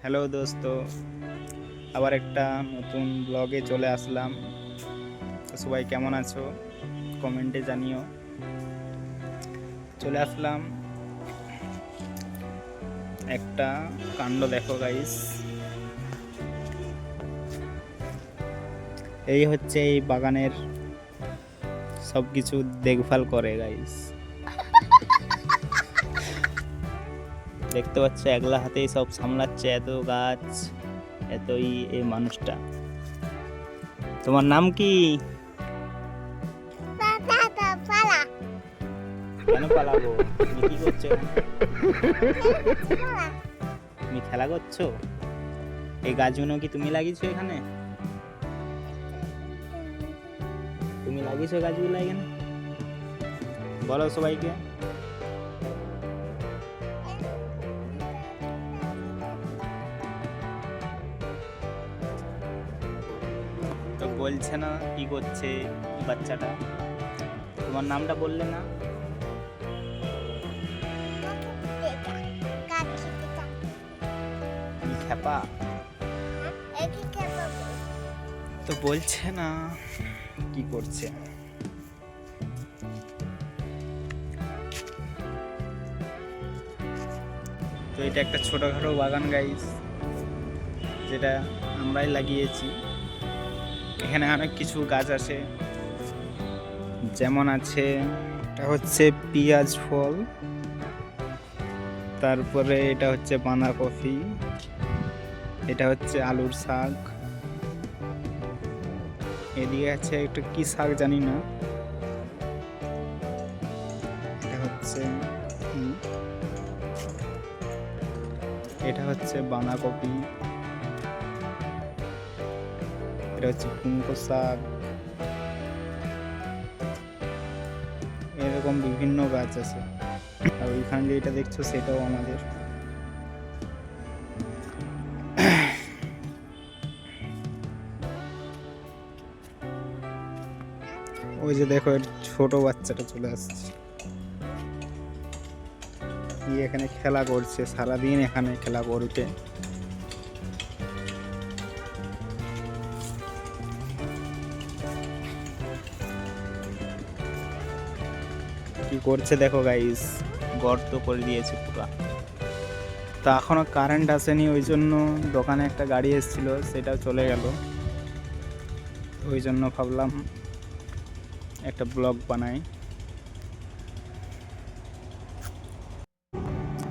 Hello দোস্ত, আবার একটা নতুন ব্লগে চলে আসলাম। তো সবাই কেমন আছো কমেন্টে জানিও। চলে আসলাম, একটা কাণ্ড দেখো গাইস। এই হচ্ছে এই বাগানের সব কিছু দেখভাল করে গাইস। দেখতে পাচ্ছ একলা হাতেই সব সামলাচ্ছে, এত গাছ, এতই এই মানুষটা। তোমার নাম কি? কেন পালাবো? তুমি কি করছো? তুমি খেলা করছো? এই গাছগুলো কি তুমি লাগিয়েছো এখানে? তুমি লাগিয়েছো গাছগুলো এখানে? বলো সবাইকে। তো বলছে না কি করছে বাচ্চাটা। তোমার নামটা বললে না? তুমি খেপা। তো বলছে না কি করছে। তো এটা একটা ছোটখাটো বাগান গাইস, যেটা আমরাই লাগিয়েছি। এখানে অনেক কিছু গাছ আছে, যেমন আছে এটা হচ্ছে পেঁয়াজ ফল, তারপরে এটা হচ্ছে বাঁধাকপি, এটা হচ্ছে আলুর শাক, এদিকে আছে একটা কি শাক জানি না, এটা হচ্ছে এটা হচ্ছে বাঁধাকপি, এটা হচ্ছে পুঙ্কো শাক, এরকম বিভিন্ন গাছ আছে। আর ওইখানে যেটা দেখছো সেটাও আমাদের। ওই যে দেখো ছোট বাচ্চাটা চলে আসছে, এখানে খেলা করছে, সারাদিন এখানে খেলা করবে। কি করছে দেখো গাইস, গর্ত করে দিয়েছে পুরো। তা এখনো কারেন্ট আসেনি, ওই জন্য দোকানে একটা গাড়ি এসেছিল, সেটাও চলে গেল। ওই জন্য ভাবলাম একটা ব্লগ বানাই।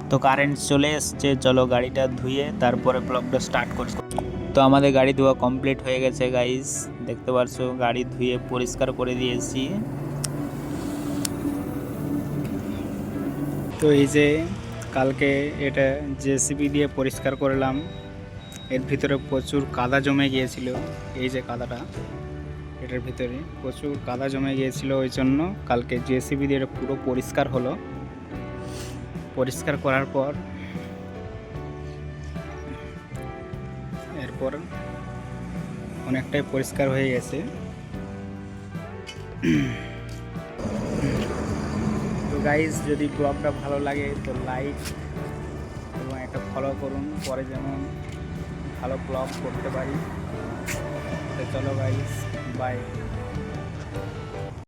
তো কারেন্ট চলে এসছে, চলো গাড়িটা ধুয়ে তারপরে ব্লগটা স্টার্ট করছি। তো আমাদের গাড়ি ধোয়া কমপ্লিট হয়ে গেছে গাইস, দেখতে পারছো গাড়ি ধুয়ে পরিষ্কার করে দিয়েছি। তো এই যে কালকে এটা জেসিবি দিয়ে পরিষ্কার করলাম, এর ভিতরে প্রচুর কাদা জমে গিয়েছিল। এই যে কাদাটা, এটার ভিতরে প্রচুর কাদা জমে গিয়েছিল, ওই জন্য কালকে জেসিবি দিয়ে পুরো পরিষ্কার হলো। পরিষ্কার করার পর এরপর অনেকটাই পরিষ্কার হয়ে গেছে। তো গাইস, যদি ব্লগটা ভালো লাগে তো লাইক এবং একটা ফলো করুন, পরে যেমন ভালো ব্লগ করতে পারি। তো চলো গাইস, বাই।